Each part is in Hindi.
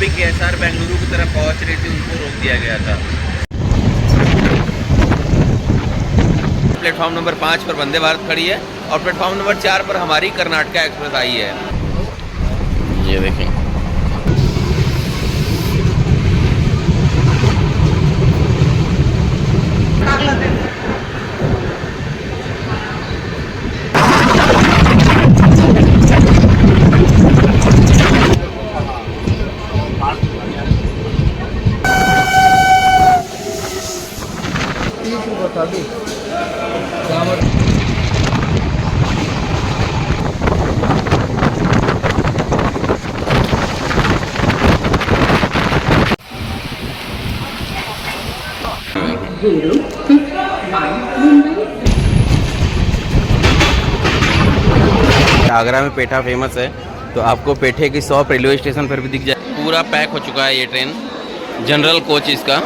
भी KSR बेंगलुरु की तरफ पहुंच रही थी उनको रोक दिया गया था। प्लेटफॉर्म नंबर 5 पर वंदे भारत खड़ी है और प्लेटफॉर्म नंबर 4 पर हमारी कर्नाटका एक्सप्रेस आई है। ये देखें, आगरा में पेठा फेमस है तो आपको पेठे की शॉप रेलवे स्टेशन पर भी दिख जाए। पूरा पैक हो चुका है ये ट्रेन, जनरल कोच इसका।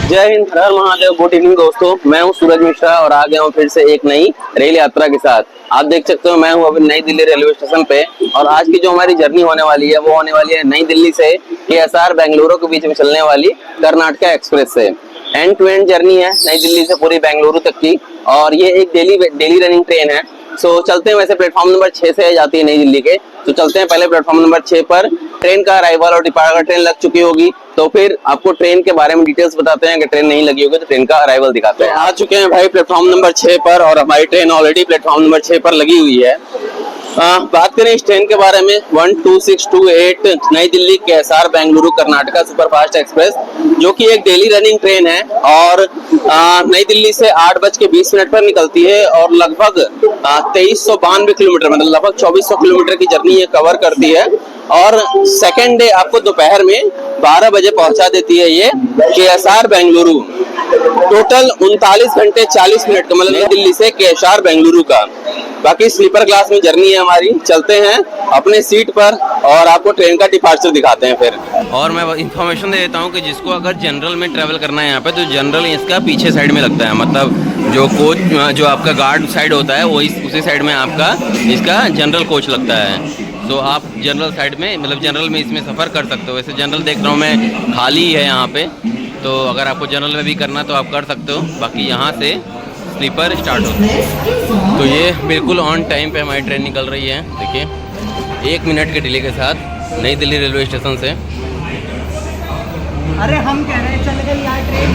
जय हिंद, हर हर महादेव। गुड इवनिंग दोस्तों, मैं हूं सूरज मिश्रा और आ गया हूं फिर से एक नई रेल यात्रा के साथ। आप देख सकते हो मैं हूं अभी नई दिल्ली रेलवे स्टेशन पे और आज की जो हमारी जर्नी होने वाली है वो होने वाली है नई दिल्ली से KSR बेंगलुरु के बीच में चलने वाली कर्नाटका एक्सप्रेस से। एंड टू एंड जर्नी है नई दिल्ली से पूरी बेंगलुरु तक की और ये एक डेली रनिंग ट्रेन है। चलते हैं, वैसे प्लेटफॉर्म नंबर 6 से जाती है नई दिल्ली के, तो चलते हैं पहले प्लेटफॉर्म नंबर 6 पर। ट्रेन का अराइवल और डिपार्चर ट्रेन लग चुकी होगी तो फिर आपको ट्रेन के बारे में डिटेल्स बताते हैं। कि ट्रेन नहीं लगी होगी तो ट्रेन का अराइवल दिखाते हैं। आ चुके हैं भाई प्लेटफॉर्म नंबर 6 पर और हमारी ट्रेन ऑलरेडी प्लेटफॉर्म नंबर 6 पर लगी हुई है। बात करें इस ट्रेन के बारे में, 12628 नई Delhi KSR Bengaluru Karnataka superfast express, जो कि एक डेली रनिंग ट्रेन है और नई दिल्ली से 8:20 पर निकलती है और लगभग 2392 किलोमीटर, मतलब लगभग 2400 किलोमीटर की जर्नी ये कवर करती है। और सेकेंड डे आपको दोपहर में 12 बजे पहुंचा देती है ये KSR बेंगलुरु। टोटल 39 घंटे 40 मिनट का, मतलब नई दिल्ली से KSR बेंगलुरु का। बाकी स्लीपर क्लास में जर्नी है हमारी। चलते हैं अपने सीट पर और आपको ट्रेन का डिपार्चर दिखाते हैं फिर। और मैं इन्फॉर्मेशन दे देता हूँ कि जिसको अगर जनरल में ट्रेवल करना है यहाँ पे, तो जनरल इसका पीछे साइड में लगता है, मतलब जो कोच जो आपका गार्ड साइड होता है वही उसी साइड में आपका इसका जनरल कोच लगता है। तो आप जनरल साइड में, मतलब जनरल में इसमें सफ़र कर सकते हो। वैसे जनरल देख रहा हूँ मैं खाली है यहाँ पे, तो अगर आपको जनरल में भी करना तो आप कर सकते हो। बाकी यहाँ से स्लीपर स्टार्ट होता है। तो ये बिल्कुल ऑन टाइम पे हमारी ट्रेन निकल रही है। देखिए 1 मिनट के डिले के साथ नई दिल्ली रेलवे स्टेशन से। अरे हम कह रहे हैं चल गई यार ट्रेन।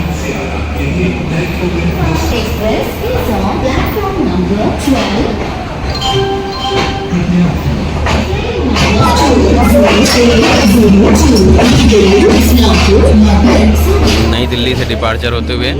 नई दिल्ली से डिपार्चर होते हुए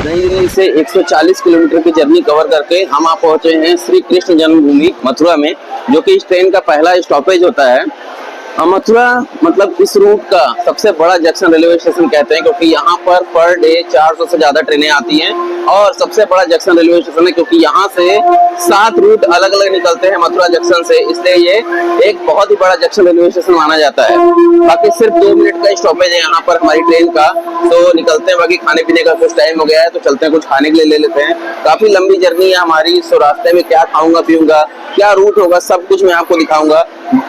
नई दिल्ली से 140 किलोमीटर की जर्नी कवर करके हम आप पहुंचे हैं श्री कृष्ण जन्मभूमि मथुरा में, जो कि इस ट्रेन का पहला स्टॉपेज होता है। मथुरा मतलब इस रूट का सबसे बड़ा जंक्शन रेलवे स्टेशन कहते हैं, क्योंकि यहाँ पर डे 400 से ज्यादा ट्रेनें आती हैं और सबसे बड़ा जंक्शन रेलवे स्टेशन है, क्योंकि यहाँ से 7 रूट अलग अलग निकलते हैं मथुरा जंक्शन से, इसलिए ये एक बहुत ही बड़ा जंक्शन रेलवे स्टेशन माना जाता है। बाकी सिर्फ 2 मिनट का स्टॉपेज है यहाँ पर हमारी ट्रेन का, तो निकलते हैं। बाकी खाने पीने का कुछ टाइम हो गया है तो चलते हैं, कुछ खाने के लिए ले लेते हैं। काफी लंबी जर्नी है हमारी, सो रास्ते में क्या खाऊंगा पीऊंगा, क्या रूट होगा, सब कुछ मैं आपको दिखाऊंगा।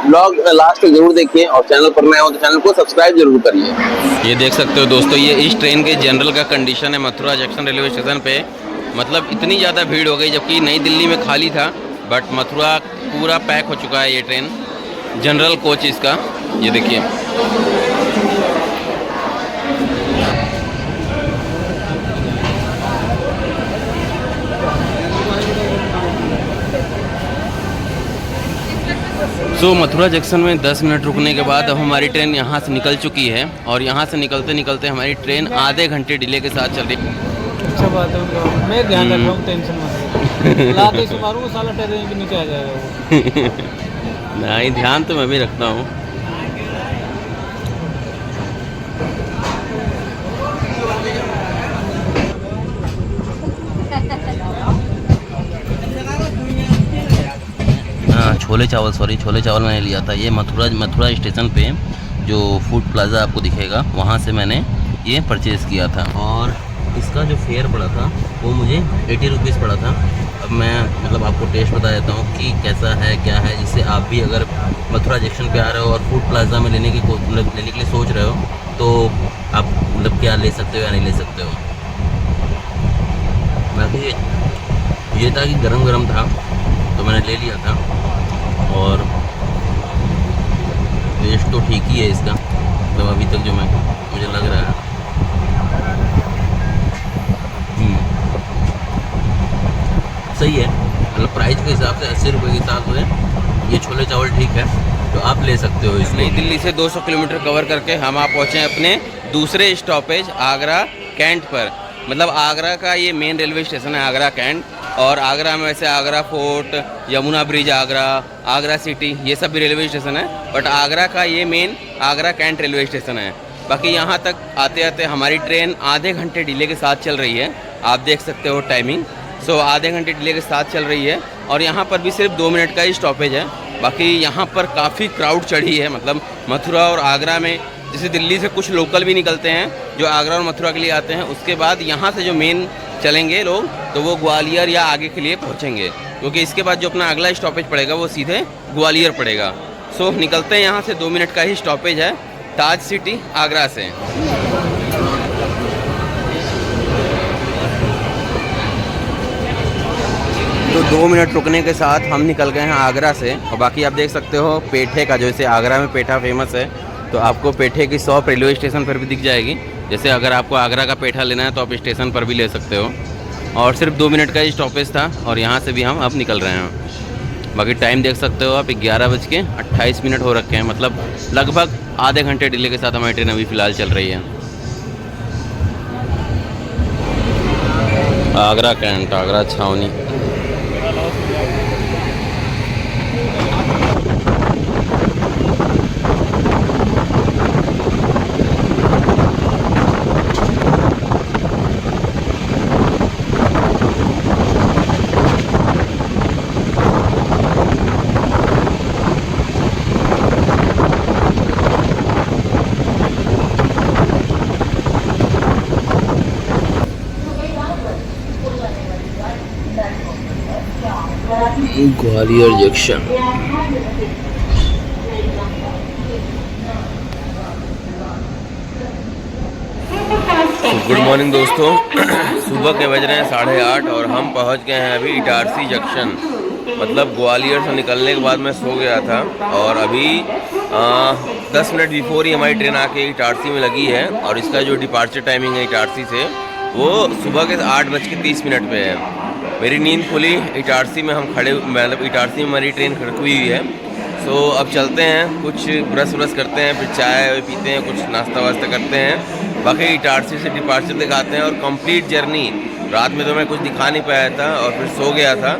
ब्लॉग लास्ट तक जरूर देखिए और चैनल पर नए हो तो चैनल को सब्सक्राइब जरूर करिए। ये देख सकते हो दोस्तों, ये इस ट्रेन के जनरल का कंडीशन है मथुरा जंक्शन रेलवे स्टेशन पे। मतलब इतनी ज़्यादा भीड़ हो गई, जबकि नई दिल्ली में खाली था, बट मथुरा पूरा पैक हो चुका है ये ट्रेन। जनरल कोच इसका, ये देखिए। तो मथुरा जंक्शन में 10 मिनट रुकने के बाद अब हमारी ट्रेन यहाँ से निकल चुकी है और यहाँ से निकलते निकलते हमारी ट्रेन आधे घंटे डिले के साथ चल रही है। अच्छा बात है, मैं ध्यान रख रहा हूँ, टेंशन मत लाते से मारूंगा साला, ट्रेन के नीचे आ जाएगा वो। नहीं, ध्यान तो मैं भी रखता हूँ। छोले चावल मैंने लिया था। ये मथुरा स्टेशन पे जो फूड प्लाज़ा आपको दिखेगा, वहाँ से मैंने ये परचेज़ किया था और इसका जो फेयर पड़ा था वो मुझे 80 रुपीज़ पड़ा था। अब मैं मतलब आपको टेस्ट बता देता हूँ कि कैसा है क्या है, जिससे आप भी अगर मथुरा जंक्शन पे आ रहे हो और फूड प्लाज़ा में लेने के लिए सोच रहे हो तो आप मतलब क्या ले सकते हो या नहीं ले सकते हो। बाकी ये था कि गरम था तो मैंने ले लिया था और टेस्ट तो ठीक ही है इसका, मतलब अभी तक जो मुझे लग रहा है। सही है, मतलब प्राइस के हिसाब से 80 रुपये के हिसाब से ये छोले चावल ठीक है, तो आप ले सकते हो। नई दिल्ली से 200 किलोमीटर कवर करके हम आप पहुँचे अपने दूसरे स्टॉपेज आगरा कैंट पर। मतलब आगरा का ये मेन रेलवे स्टेशन है, आगरा कैंट। और आगरा में वैसे Agra Fort, Yamuna Bridge Agra City, ये सब भी रेलवे स्टेशन है, बट आगरा का ये main Agra Cantt railway station है। बाकी यहाँ तक आते आते हमारी ट्रेन आधे घंटे डिले के साथ चल रही है, आप देख सकते हो टाइमिंग। सो आधे घंटे डिले के साथ चल रही है और यहाँ पर भी सिर्फ 2 मिनट का ही स्टॉपेज है। बाकी यहाँ पर काफ़ी क्राउड चढ़ी है, मतलब मथुरा और आगरा में। जैसे दिल्ली से कुछ लोकल भी निकलते हैं जो आगरा और मथुरा के लिए आते हैं, उसके बाद यहाँ से जो मेन चलेंगे लोग तो वो ग्वालियर या आगे के लिए पहुँचेंगे, क्योंकि इसके बाद जो अपना अगला स्टॉपेज पड़ेगा वो सीधे ग्वालियर पड़ेगा। सो निकलते हैं यहाँ से, 2 मिनट का ही स्टॉपेज है ताज सिटी आगरा से। तो 2 मिनट रुकने के साथ हम निकल गए हैं आगरा से। और बाकी आप देख सकते हो पेठे का, जैसे आगरा में पेठा फेमस है, तो आपको पेठे की शॉप रेलवे स्टेशन पर भी दिख जाएगी। जैसे अगर आपको आगरा का पेठा लेना है तो आप स्टेशन पर भी ले सकते हो। और सिर्फ 2 मिनट का ही स्टॉपेज था और यहाँ से भी हम अब निकल रहे हैं। बाकी टाइम देख सकते हो आप, 11:28 हो रखे हैं, मतलब लगभग आधे घंटे डिले के साथ हमारी ट्रेन अभी फ़िलहाल चल रही है। आगरा कैंट, आगरा छावनी। ग्वालियर जंक्शन। गुड मॉर्निंग दोस्तों। सुबह के बज रहे हैं 8:30 और हम पहुंच गए हैं अभी इटारसी जंक्शन। मतलब ग्वालियर से निकलने के बाद मैं सो गया था और अभी 10 मिनट बिफोर ही हमारी ट्रेन आके इटारसी में लगी है। और इसका जो डिपार्चर टाइमिंग है इटारसी से वो सुबह के 8:30 पे है। मेरी नींद खुली इटारसी में, हम खड़े, मतलब इटारसी में हमारी ट्रेन खड़ी हुई है। सो अब चलते हैं, कुछ ब्रश करते हैं, फिर चाय पीते हैं, कुछ नाश्ता वास्ता करते हैं। बाकी इटारसी से डिपार्चर दिखाते हैं और कंप्लीट जर्नी। रात में तो मैं कुछ दिखा नहीं पाया था और फिर सो गया था।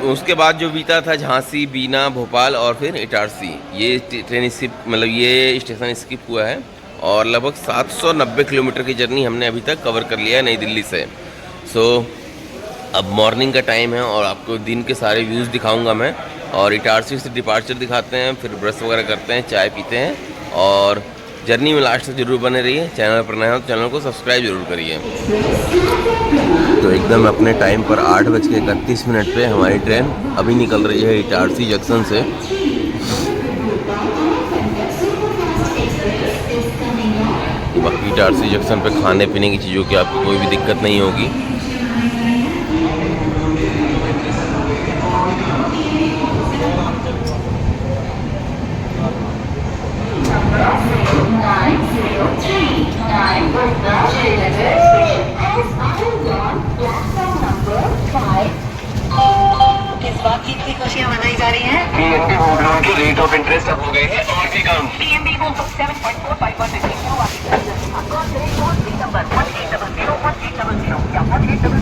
उसके बाद जो बीता था झांसी, बीना, भोपाल और फिर इटारसी, ये ट्रेन स्किप मतलब ये स्टेशन स्किप हुआ है। और लगभग 790 किलोमीटर की जर्नी हमने अभी तक कवर कर लिया है नई दिल्ली से। सो अब मॉर्निंग का टाइम है और आपको दिन के सारे व्यूज़ दिखाऊंगा मैं। और इटारसी से डिपार्चर दिखाते हैं, फिर ब्रश वगैरह करते हैं, चाय पीते हैं और जर्नी में लास्ट तक जरूर बने रहिए। चैनल पर नए हो तो चैनल को सब्सक्राइब जरूर करिए। तो एकदम अपने टाइम पर 8:31 पे हमारी ट्रेन अभी निकल रही है इटारसी जंक्शन से। बाकी इटारसी जंक्शन पे खाने पीने की चीज़ों की आपको कोई भी दिक्कत नहीं होगी। किस बात की इतनी खुशियाँ मनाई जा रही हैं? पीएनबी होम लोन के रेट ऑफ इंटरेस्ट अब हो गए हैं और भी कम। PNB को 7.45% नंबर 1800 या 1800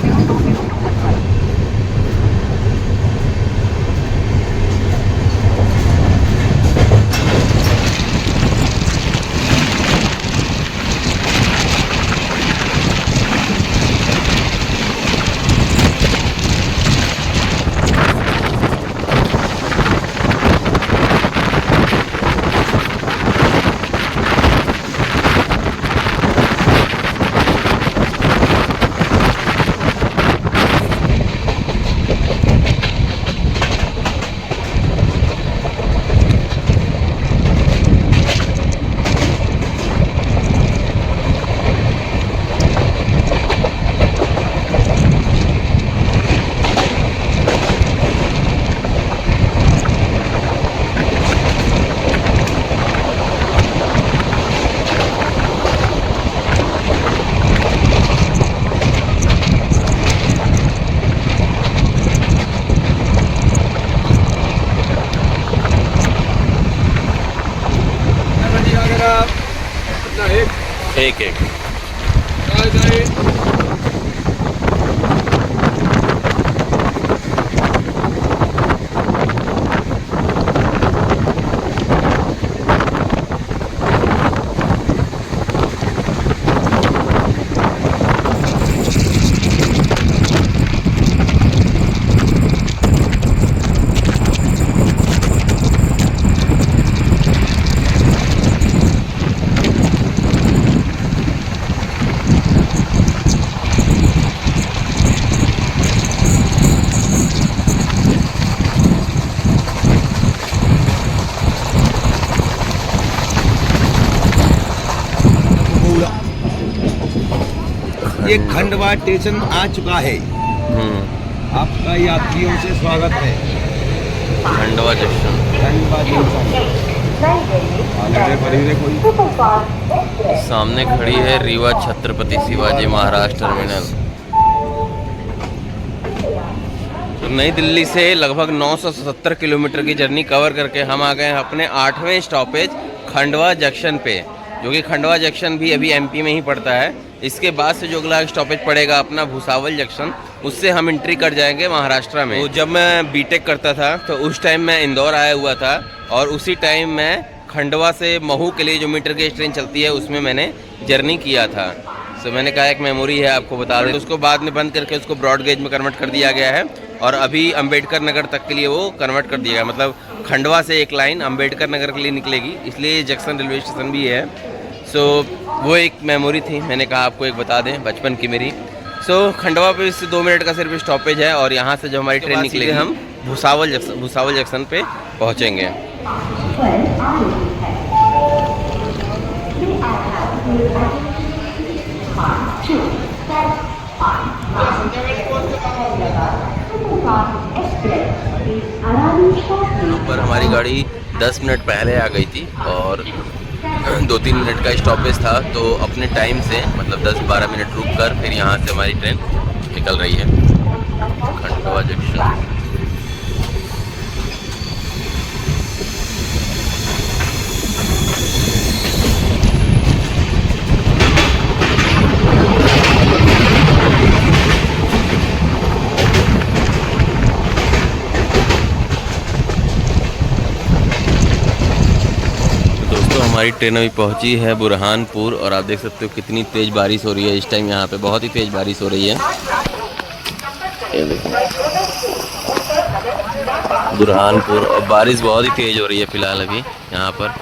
एक ये खंडवा स्टेशन आ चुका है। आपका यात्रियों से स्वागत है। खंडवा जंक्शन। खंडवा जंक्शन सामने खड़ी है रीवा छत्रपति शिवाजी महाराज टर्मिनल। तो नई दिल्ली से लगभग 970 किलोमीटर की जर्नी कवर करके हम आ गए हैं अपने 8वें स्टॉपेज खंडवा जंक्शन पे, जो कि खंडवा जंक्शन भी अभी एमपी में ही पड़ता है। इसके बाद से जो अगला स्टॉपेज पड़ेगा अपना भुसावल जंक्शन, उससे हम एंट्री कर जाएंगे महाराष्ट्र में। तो जब मैं बीटेक करता था तो उस टाइम मैं इंदौर आया हुआ था और उसी टाइम मैं खंडवा से महू के लिए जो मीटर गेज ट्रेन चलती है उसमें मैंने जर्नी किया था। तो मैंने कहा एक मेमोरी है आपको बता दें। तो उसको बाद में बंद करके उसको ब्रॉड गेज में कन्वर्ट कर दिया गया है और अभी अंबेडकर नगर तक के लिए वो कन्वर्ट कर दिया गया। मतलब खंडवा से एक लाइन अंबेडकर नगर के लिए निकलेगी, इसलिए जंक्शन रेलवे स्टेशन भी है। सो वो एक मेमोरी थी, मैंने कहा आपको एक बता दें बचपन की मेरी। सो खंडवा पे इससे 2 मिनट का सिर्फ स्टॉपेज है और यहाँ से जो हमारी ट्रेन निकलेगी हम भुसावल जंक्शन पे पहुँचेंगे। यहाँ पर हमारी गाड़ी 10 मिनट पहले आ गई थी और 2-3 मिनट का स्टॉपेज था, तो अपने टाइम से मतलब 10-12 मिनट रुक कर फिर यहाँ से हमारी ट्रेन निकल रही है खंडवा जंक्शन। हमारी ट्रेन अभी पहुंची है बुरहानपुर और आप देख सकते हो कितनी तेज़ बारिश हो रही है इस टाइम यहाँ पे, बहुत ही तेज़ बारिश हो रही है। ये देखो बुरहानपुर, और बारिश बहुत ही तेज़ हो रही है फ़िलहाल अभी यहाँ पर।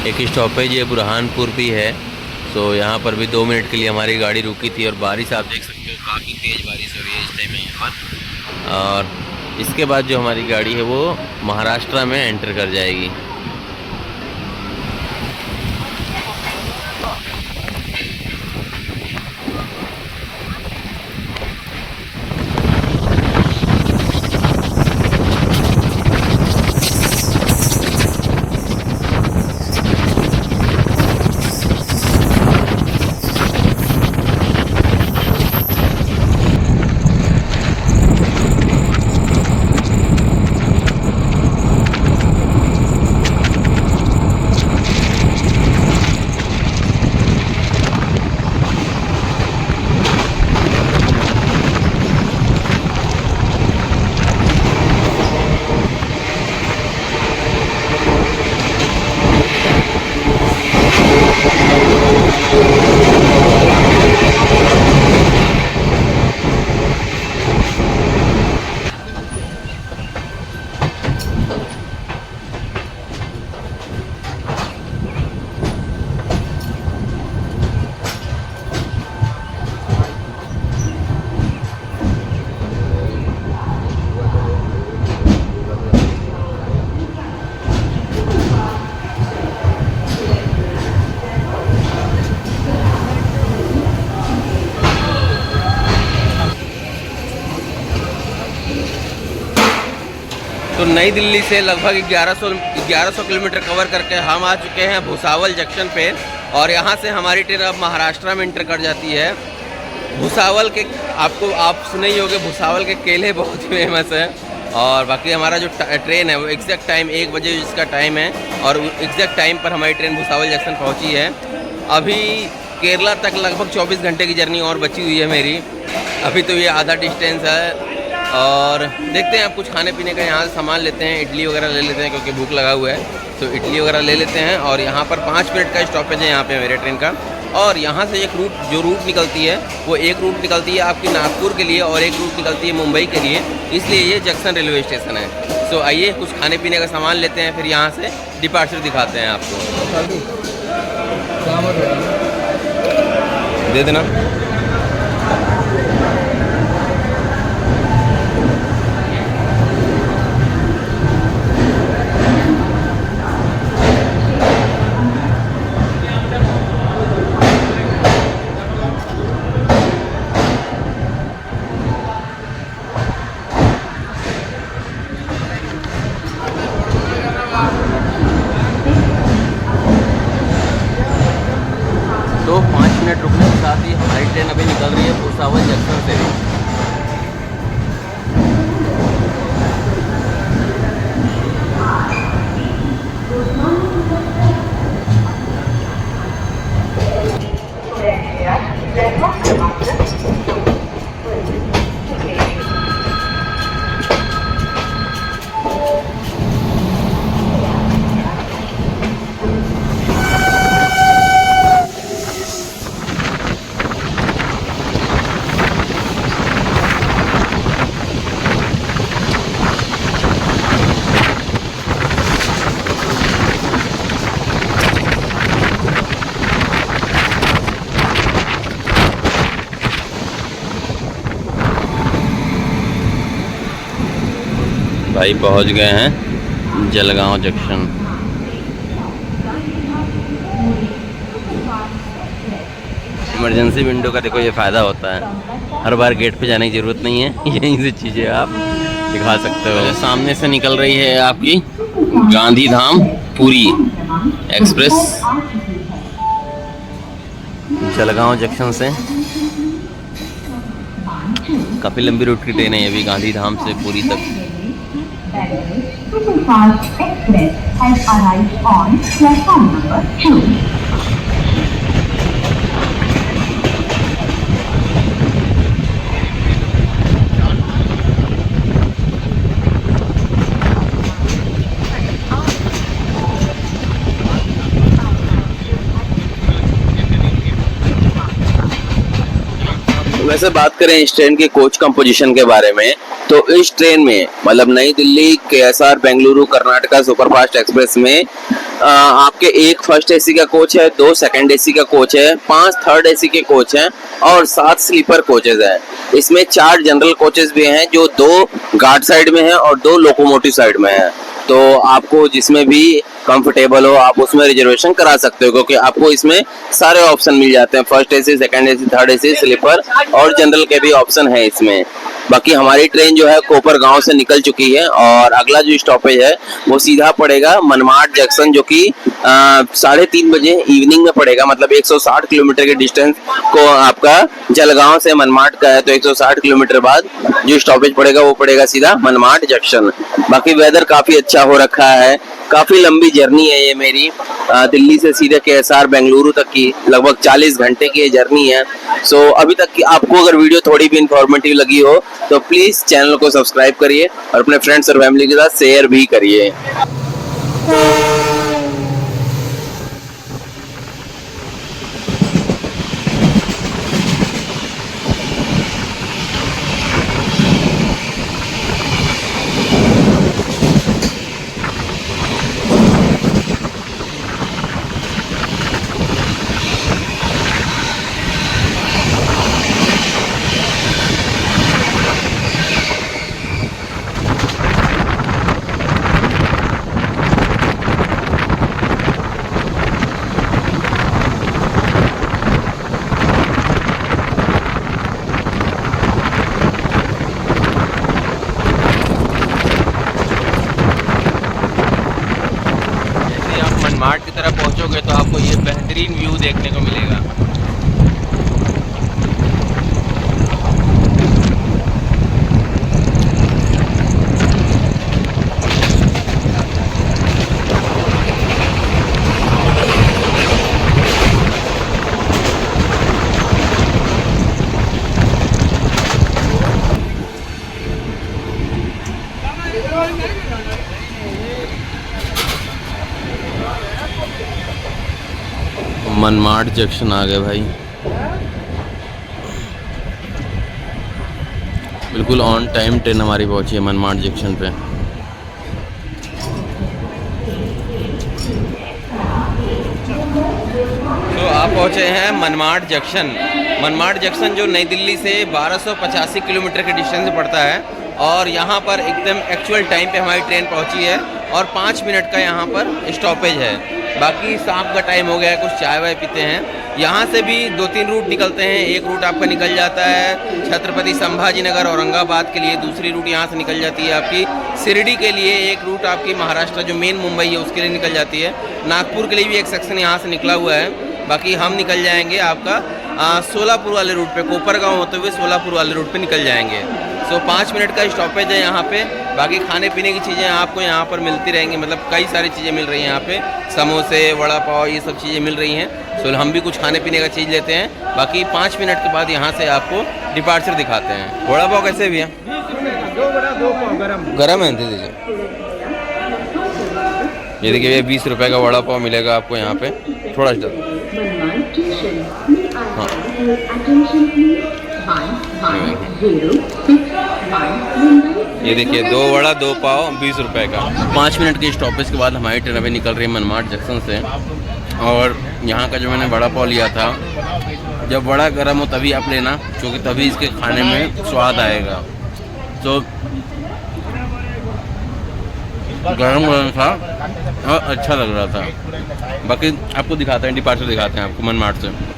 एक स्टॉपेज ये बुरहानपुर भी है, तो यहाँ पर भी 2 मिनट के लिए हमारी गाड़ी रुकी थी और बारिश आप देख सकते हो काफ़ी तेज़ बारिश हो रही है इस टाइम यहाँ पर। और इसके बाद जो हमारी गाड़ी है वो महाराष्ट्र में एंटर कर जाएगी। तो नई दिल्ली से लगभग 1100 किलोमीटर कवर करके हम आ चुके हैं भुसावल जंक्शन पे, और यहाँ से हमारी ट्रेन अब महाराष्ट्र में इंटर कर जाती है। भुसावल के आप सुने ही होंगे, भुसावल के केले बहुत फेमस है। और बाकी हमारा जो ट्रेन है वो एग्जैक्ट टाइम 1 बजे जिसका टाइम है, और एग्जैक्ट टाइम पर हमारी ट्रेन भुसावल जंक्शन पहुँची है। अभी केरला तक लगभग 24 घंटे की जर्नी और बची हुई है मेरी। अभी तो ये आधा डिस्टेंस है, और देखते हैं अब कुछ खाने पीने का यहाँ से सामान लेते हैं, इडली वगैरह ले लेते हैं क्योंकि भूख लगा हुआ है, तो इडली वगैरह ले लेते हैं। और यहाँ पर 5 मिनट का स्टॉपेज है यहाँ पे मेरे ट्रेन का, और यहाँ से एक रूट निकलती है, वो एक रूट निकलती है आपकी नागपुर के लिए और एक रूट निकलती है मुंबई के लिए, इसलिए ये जंक्शन रेलवे स्टेशन है। सो आइए कुछ खाने पीने का सामान लेते हैं, फिर यहाँ से डिपार्चर दिखाते हैं आपको। दे देना। तो 5 मिनट रुकने के साथ ही हमारी ट्रेन अभी निकल रही है भुसावल जंक्शन से। भाई पहुंच गए हैं जलगांव जंक्शन। इमरजेंसी विंडो का देखो ये फ़ायदा होता है, हर बार गेट पे जाने की ज़रूरत नहीं है, यहीं से चीज़ें आप दिखा सकते हो। सामने से निकल रही है आपकी गांधीधाम पुरी एक्सप्रेस जलगांव जंक्शन से। काफ़ी लंबी रूट की ट्रेन है ये भी, गांधीधाम से पुरी तक। Bengal Superfast Express has arrived on platform number 2. वैसे बात करें इस ट्रेन के कोच कंपोजिशन के बारे में, तो इस ट्रेन में मतलब नई Delhi KSR Bengaluru Karnataka superfast express में आपके एक फर्स्ट एसी का कोच है, 2 सेकंड एसी का कोच है, 5 थर्ड एसी के कोच हैं और 7 स्लीपर कोचेज हैं। इसमें 4 जनरल कोचेज भी हैं जो 2 गार्ड साइड में हैं और 2 लोकोमोटिव साइड में हैं। तो आपको जिसमें भी कंफर्टेबल हो आप उसमें रिजर्वेशन करा सकते हो, क्योंकि आपको इसमें सारे ऑप्शन मिल जाते हैं, first AC, second AC, third AC, sleeper और जनरल के भी ऑप्शन है इसमें। बाकी हमारी ट्रेन जो है कोपर गांव से निकल चुकी है और अगला जो स्टॉपेज है वो सीधा पड़ेगा मनमाड जंक्शन, जो कि 3:30 बजे इवनिंग में पड़ेगा। मतलब 160 किलोमीटर के डिस्टेंस को आपका जलगांव से मनमाड का है, तो 160 किलोमीटर बाद जो स्टॉपेज पड़ेगा वो पड़ेगा सीधा मनमाड जंक्शन। बाकी वेदर काफी अच्छा हो रखा है, काफी लंबी जर्नी है ये मेरी, दिल्ली से सीधे KSR बेंगलुरु तक की लगभग 40 घंटे की ये जर्नी है। सो अभी तक की आपको अगर वीडियो थोड़ी भी इंफॉर्मेटिव लगी हो तो प्लीज चैनल को सब्सक्राइब करिए और अपने फ्रेंड्स और फैमिली के साथ शेयर भी करिए। मनमाड की तरफ पहुंचोगे तो आपको ये बेहतरीन व्यू देखने को मिलेगा। मनमाड जंक्शन आ गए भाई, बिल्कुल ऑन टाइम ट्रेन हमारी पहुंची है मनमाड जंक्शन पे। तो आप पहुंचे हैं मनमाड जंक्शन। मनमाड जंक्शन जो नई दिल्ली से 1285 किलोमीटर के डिस्टेंस से पड़ता है और यहाँ पर एकदम एक्चुअल टाइम पे हमारी ट्रेन पहुंची है और 5 मिनट का यहाँ पर स्टॉपेज है। बाकी शाम का टाइम हो गया है, कुछ चाय वाय पीते हैं। यहाँ से भी 2-3 रूट निकलते हैं। एक रूट आपका निकल जाता है छत्रपति संभाजी नगर औरंगाबाद के लिए, दूसरी रूट यहाँ से निकल जाती है आपकी शिरडी के लिए, एक रूट आपकी महाराष्ट्र जो मेन मुंबई है उसके लिए निकल जाती है, नागपुर के लिए भी एक सेक्शन यहाँ से निकला हुआ है। बाकी हम निकल जाएंगे आपका सोलापुर वाले रूट पे, कोपरगांव होते हुए सोलापुर वाले रूट पे निकल जाएंगे। सो 5 मिनट का स्टॉपेज है यहाँ पे। बाकी खाने पीने की चीज़ें आपको यहाँ पर मिलती रहेंगी, मतलब कई सारी चीज़ें मिल रही हैं यहाँ पे, समोसे, वड़ा पाव, ये सब चीज़ें मिल रही हैं। सो हम भी कुछ खाने पीने का चीज़ लेते हैं। बाकी 5 मिनट के बाद यहाँ से आपको डिपार्चर दिखाते हैं। वड़ा पाव कैसे भी है? 2 वड़ा 2 पाव गरम है, दे दीजिए। ये देखिए ये 20 रुपये का वड़ा पाव मिलेगा आपको यहाँ पे, थोड़ा सा। हाँ ये देखिए 2 वड़ा 2 पाव 20 रुपये का। 5 मिनट के स्टॉपेज के बाद हमारी ट्रेन अभी निकल रही है मनमाड जंक्शन से। और यहाँ का जो मैंने वड़ा पाव लिया था, जब वड़ा गर्म हो तभी आप लेना, क्योंकि तभी इसके खाने में स्वाद आएगा। तो गरम गरम था और अच्छा लग रहा था। बाकी आपको दिखाते हैं, डिपार्चर दिखाते हैं आपको मनमाड से।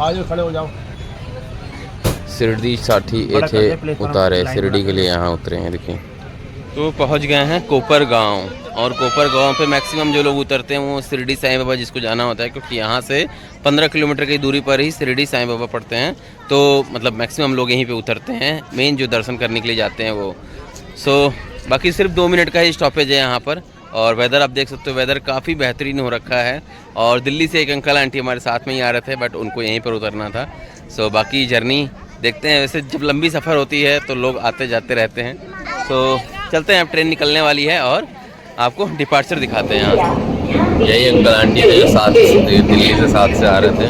आज खड़े हो जाओ। शिरडी साठी येथे उतारे, शिरडी के लिए यहाँ उतरे हैं। देखिए तो पहुँच गए हैं कोपर गांव, और कोपर गांव पे मैक्सिमम जो लोग उतरते हैं वो शिरडी साईं बाबा जिसको जाना होता है, क्योंकि यहाँ से 15 किलोमीटर की दूरी पर ही शिरडी साईं बाबा पड़ते हैं। तो मतलब मैक्सिमम लोग यहीं पे उतरते हैं, मेन जो दर्शन करने के लिए जाते हैं वो। बाकी सिर्फ 2 मिनट का ही स्टॉपेज है यहाँ पर। और वेदर आप देख सकते हो, वेदर काफ़ी बेहतरीन हो रखा है। और दिल्ली से एक अंकल आंटी हमारे साथ में ही आ रहे थे, बट उनको यहीं पर उतरना था। बाकी जर्नी देखते हैं। वैसे जब लंबी सफ़र होती है तो लोग आते जाते रहते हैं। चलते हैं, अब ट्रेन निकलने वाली है और आपको डिपार्चर दिखाते हैं यहाँ से। यही अंकल आंटी है जो दिल्ली से साथ से आ रहे थे।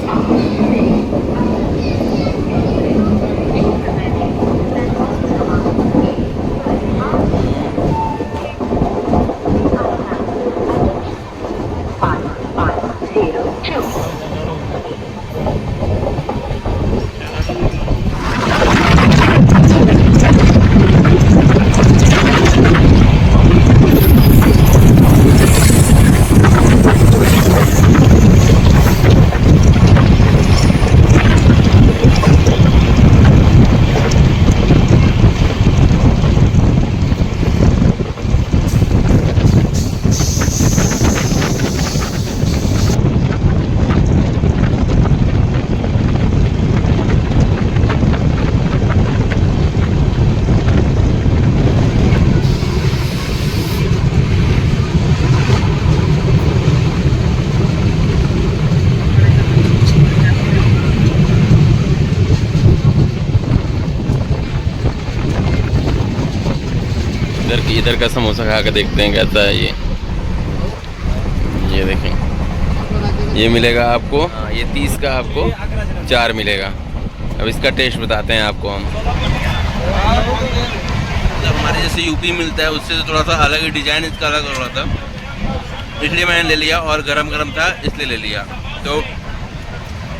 इधर का समोसा खा के देखते हैं कैसा है ये देखें, ये मिलेगा आपको, ये 30 का आपको 4 मिलेगा। अब इसका टेस्ट बताते हैं आपको हम। जब हमारे जैसे यूपी मिलता है उससे तो थोड़ा सा अलग ही डिज़ाइन इसका अलग हो रहा था, इसलिए मैंने ले लिया। और गरम गरम था इसलिए ले लिया। तो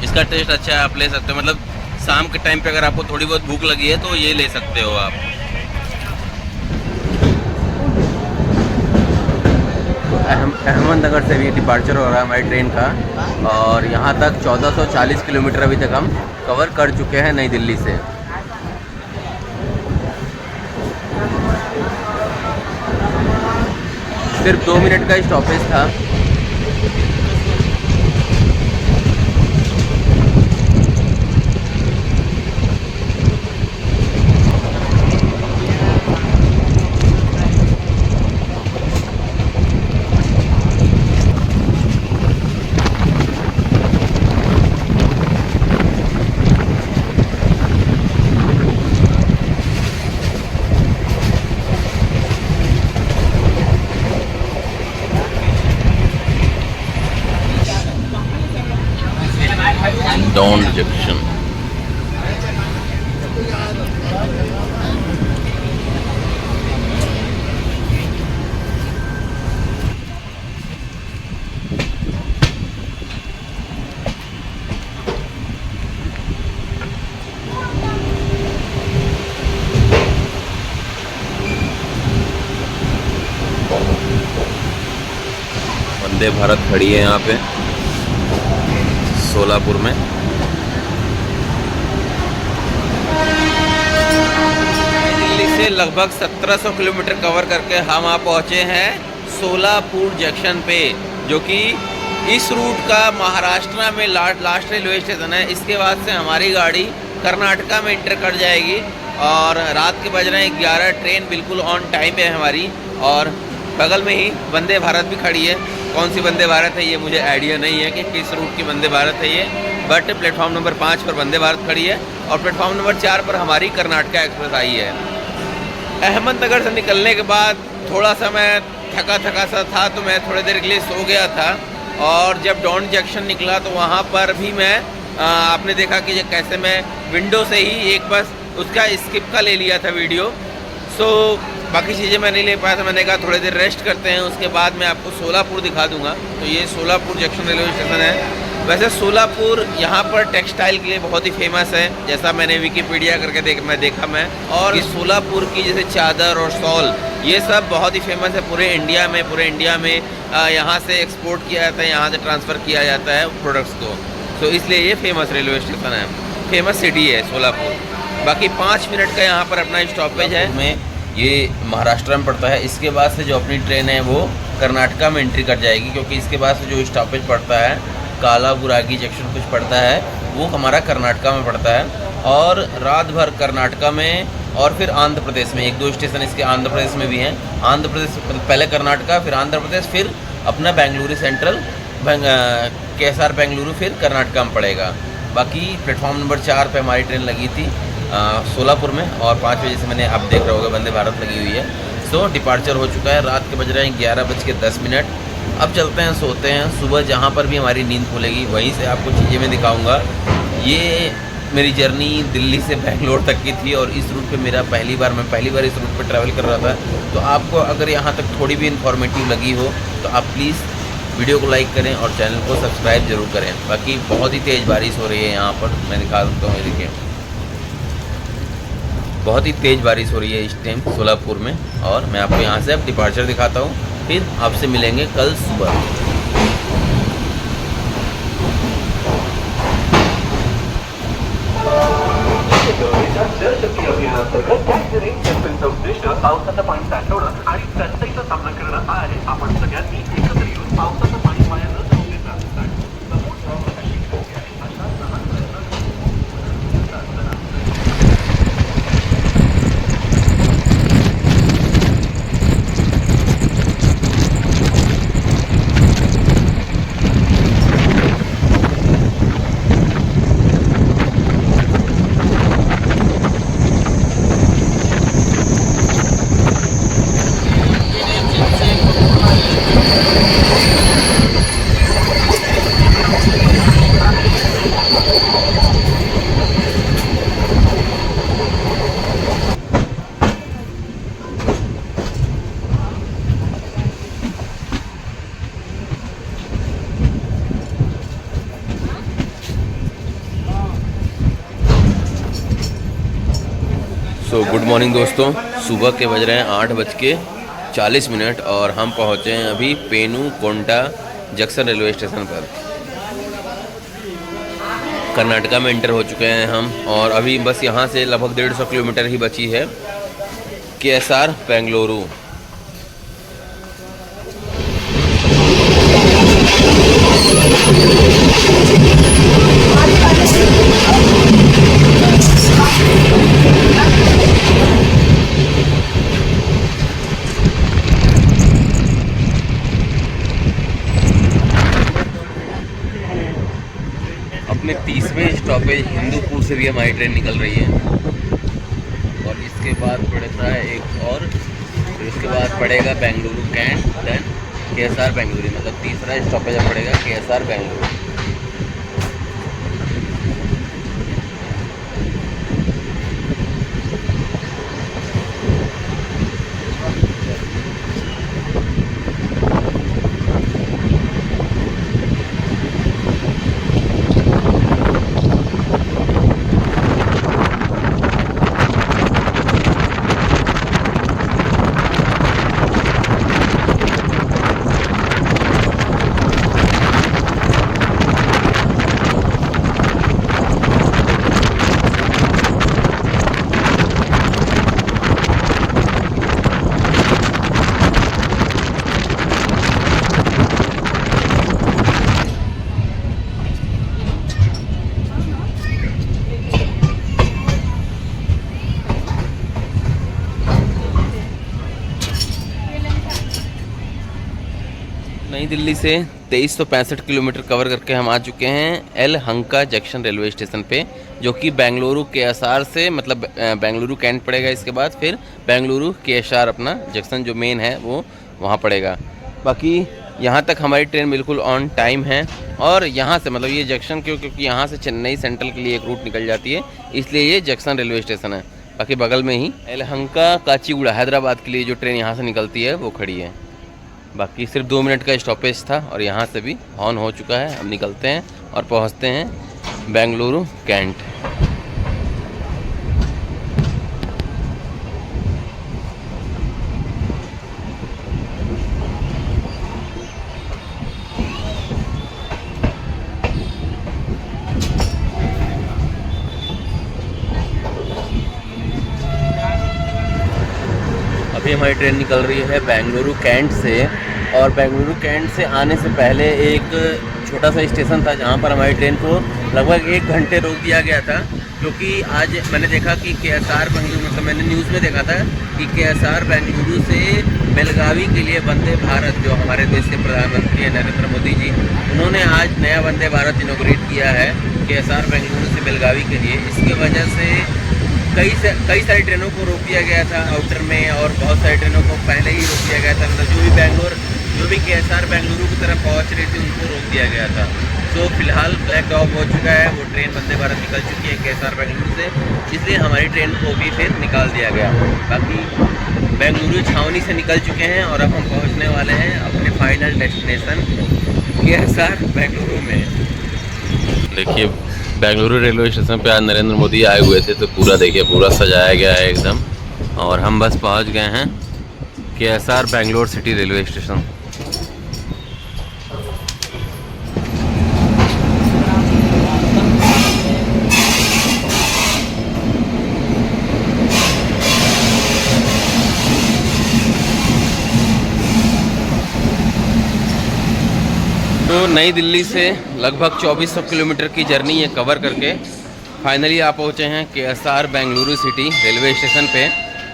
इसका टेस्ट अच्छा है, आप ले सकते हो। मतलब शाम के टाइम पे अगर आपको थोड़ी बहुत भूख लगी है तो ये ले सकते हो आप। अहमदनगर से भी डिपार्चर हो रहा है हमारी ट्रेन का, और यहाँ तक 1440 किलोमीटर अभी तक हम कवर कर चुके हैं नई दिल्ली से। सिर्फ 2 मिनट का स्टॉपेज था। Down junction. वंदे भारत खड़ी है यहाँ पे सोलापुर में। दिल्ली से लगभग 1700 किलोमीटर कवर करके हम यहाँ पहुँचे हैं सोलापुर जंक्शन पे, जो कि इस रूट का महाराष्ट्र में लास्ट रेलवे स्टेशन है। इसके बाद से हमारी गाड़ी कर्नाटका में इंटर कर जाएगी और रात के बज रहे हैं 11। ट्रेन बिल्कुल ऑन टाइम पे है हमारी, और बगल में ही वंदे भारत भी खड़ी है। कौन सी वंदे भारत है ये मुझे आइडिया नहीं है कि किस रूट की वंदे भारत है ये, बट प्लेटफॉर्म नंबर 5 पर वंदे भारत खड़ी है और प्लेटफॉर्म नंबर 4 पर हमारी कर्नाटका एक्सप्रेस आई है। अहमदनगर से निकलने के बाद थोड़ा सा मैं थका सा था, तो मैं थोड़ी देर के लिए सो गया था। और जब डॉन जंक्शन निकला तो वहाँ पर भी मैं आपने देखा कि कैसे मैं विंडो से ही एक बस उसका स्किप का ले लिया था वीडियो। सो बाकी चीज़ें मैं नहीं ले पाया था। मैंने कहा थोड़ी देर रेस्ट करते हैं, उसके बाद मैं आपको सोलापुर दिखा दूंगा। तो ये सोलापुर जंक्शन रेलवे स्टेशन है। वैसे सोलापुर यहाँ पर टेक्सटाइल के लिए बहुत ही फेमस है, जैसा मैंने विकीपीडिया करके देखा मैं। और सोलापुर की जैसे चादर और शॉल ये सब बहुत ही फेमस है पूरे इंडिया में। यहाँ से एक्सपोर्ट किया जाता है, यहाँ से ट्रांसफ़र किया जाता है प्रोडक्ट्स को। तो इसलिए ये फेमस रेलवे स्टेशन है, फेमस सिटी है सोलापुर। बाकी 5 मिनट का यहाँ पर अपना स्टॉपेज है। में ये महाराष्ट्र में पड़ता है। इसके बाद से जो अपनी ट्रेन है वो कर्नाटका में एंट्री कर जाएगी, क्योंकि इसके बाद से जो स्टॉपेज पड़ता है कालाबुरागी जंक्शन कुछ पड़ता है, वो हमारा कर्नाटका में पड़ता है। और रात भर कर्नाटका में और फिर आंध्र प्रदेश में 1-2 स्टेशन इसके आंध्र प्रदेश में भी हैं। आंध्र प्रदेश पहले कर्नाटका, फिर आंध्र प्रदेश, फिर अपना बेंगलुरु सेंट्रल KSR बेंगलुरु, फिर कर्नाटका में पड़ेगा। बाकी प्लेटफॉर्म नंबर 4 पे हमारी ट्रेन लगी थी सोलापुर में, और 5 बजे से मैंने आप देख रहे होगा वंदे भारत लगी हुई है। सो डिपार्चर हो चुका है। रात के बज रहे हैं 11:10। अब चलते हैं, सोते हैं। सुबह जहाँ पर भी हमारी नींद खुलेगी वहीं से आपको चीज़ें मैं दिखाऊंगा। ये मेरी जर्नी दिल्ली से बेंगलोर तक की थी, और इस रूट पे मैं पहली बार इस रूट पे ट्रैवल कर रहा था। तो आपको अगर यहाँ तक थोड़ी भी इन्फॉर्मेटिव लगी हो तो आप प्लीज़ वीडियो को लाइक करें और चैनल को सब्सक्राइब जरूर करें। बाकी बहुत ही तेज़ बारिश हो रही है यहाँ पर, मैं दिखा सकता हूँ। देखिए बहुत ही तेज़ बारिश हो रही है इस टाइम सोलापुर में। और मैं आपको यहाँ से अब डिपार्चर दिखाता हूँ, फिर आपसे मिलेंगे कल सुबह। जलशक्ती अभियानांतर्गत टँकरचा उद्देश पावसाचं पाणी साठवणं आणि टंचाईचा सामना करणं हा आहे। आपण सगळ्यांनी एकत्र येऊन पावसाचं पाणी वाया न जाऊ देता सो गुड मॉर्निंग दोस्तों। सुबह के बज रहे हैं 8:40 और हम पहुँचे हैं अभी पेनुकोंडा जंक्शन रेलवे स्टेशन पर। कर्नाटका में एंटर हो चुके हैं हम, और अभी बस यहाँ से लगभग 150 किलोमीटर ही बची है KSR बेंगलुरु। अपने 30वें स्टॉपेज हिंदूपुर से भी हमारी ट्रेन निकल रही है, और इसके बाद पड़ता है एक और, फिर उसके बाद पड़ेगा Bengaluru Cantt, then KSR Bengaluru. मतलब तीसरा स्टॉपेज पड़ेगा KSR बेंगलुरु। नई दिल्ली से 2365 किलोमीटर कवर करके हम आ चुके हैं यलहंका जंक्शन रेलवे स्टेशन पे, जो कि बेंगलुरु KSR से मतलब बेंगलुरु कैंट पड़ेगा, इसके बाद फिर बेंगलुरु KSR अपना जंक्शन जो मेन है वो वहाँ पड़ेगा। बाकी यहाँ तक हमारी ट्रेन बिल्कुल ऑन टाइम है। और यहाँ से मतलब ये जंक्शन क्योंकि यहाँ से चेन्नई सेंट्रल के लिए एक रूट निकल जाती है, इसलिए ये जंक्शन रेलवे स्टेशन है। बाकी बगल में ही यलहंका काचीगुड़ा हैदराबाद के लिए जो ट्रेन यहाँ से निकलती है वो खड़ी है। बाकी सिर्फ 2 मिनट का स्टॉपेज था और यहाँ से भी ऑन हो चुका है। अब निकलते हैं और पहुँचते हैं बेंगलुरु कैंट। अभी हमारी ट्रेन निकल रही है बेंगलुरु कैंट से। और बेंगलुरु कैंट से आने से पहले एक छोटा सा स्टेशन था जहाँ पर हमारी ट्रेन को लगभग 1 घंटे रोक दिया गया था, क्योंकि आज मैंने देखा कि KSR बेंगलुरु मतलब मैंने न्यूज़ में देखा था कि KSR बेंगलुरु से बेलगावी के लिए वंदे भारत, जो हमारे देश के प्रधानमंत्री हैं नरेंद्र मोदी जी, उन्होंने आज नया वंदे भारत इनॉग्रेट किया है KSR बेंगलुरु से बेलगावी के लिए। इसके वजह से कई सारी ट्रेनों को रोक दिया गया था आउटर में, और बहुत सारी ट्रेनों को पहले ही रोक दिया गया था। मतलब जो भी KSR बेंगलुरु की तरफ पहुंच रही थी उनको रोक दिया गया था। तो फिलहाल फ्लैग ऑफ हो चुका है, वो ट्रेन वंदे भारत निकल चुकी है KSR बेंगलुरु से, इसलिए हमारी ट्रेन को भी फिर निकाल दिया गया। बाकी बेंगलुरु छावनी से निकल चुके हैं और अब हम पहुँचने वाले हैं अपने फाइनल डेस्टिनेशन KSR बेंगलुरु में। देखिए बेंगलुरु रेलवे स्टेशन पे आज नरेंद्र मोदी आए हुए थे, तो पूरा देखिए पूरा सजाया गया है एकदम। और हम बस पहुंच गए हैं KSR Bangalore city railway station. तो नई दिल्ली से लगभग 2400 किलोमीटर की जर्नी ये कवर करके फाइनली आप पहुँचे हैं KSR Bengaluru city railway station पे।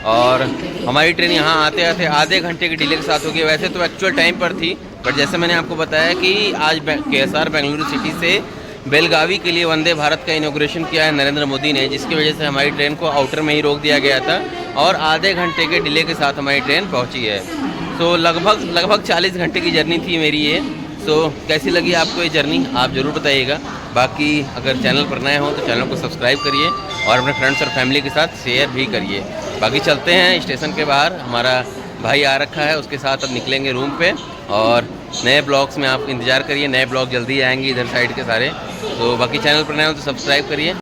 और हमारी ट्रेन यहाँ आते आते आधे घंटे के डिले के साथ होगी। वैसे तो एक्चुअल टाइम पर थी, बट जैसे मैंने आपको बताया कि आज KSR बेंगलुरु सिटी से बेलगावी के लिए वंदे भारत का इनॉग्रेशन किया है नरेंद्र मोदी ने, जिसकी वजह से हमारी ट्रेन को आउटर में ही रोक दिया गया था और आधे घंटे के डिले के साथ हमारी ट्रेन पहुँची है। तो लगभग 40 घंटे की जर्नी थी मेरी ये। तो कैसी लगी आपको ये जर्नी आप ज़रूर बताइएगा। बाकी अगर चैनल पर नए हो तो चैनल को सब्सक्राइब करिए और अपने फ्रेंड्स और फैमिली के साथ शेयर भी करिए। बाकी चलते हैं स्टेशन के बाहर, हमारा भाई आ रखा है, उसके साथ अब निकलेंगे रूम पे। और नए ब्लॉग्स में आप इंतज़ार करिए, नए ब्लॉग जल्दी आएंगे इधर साइड के सारे। तो बाकी चैनल पर नए हो तो सब्सक्राइब करिए।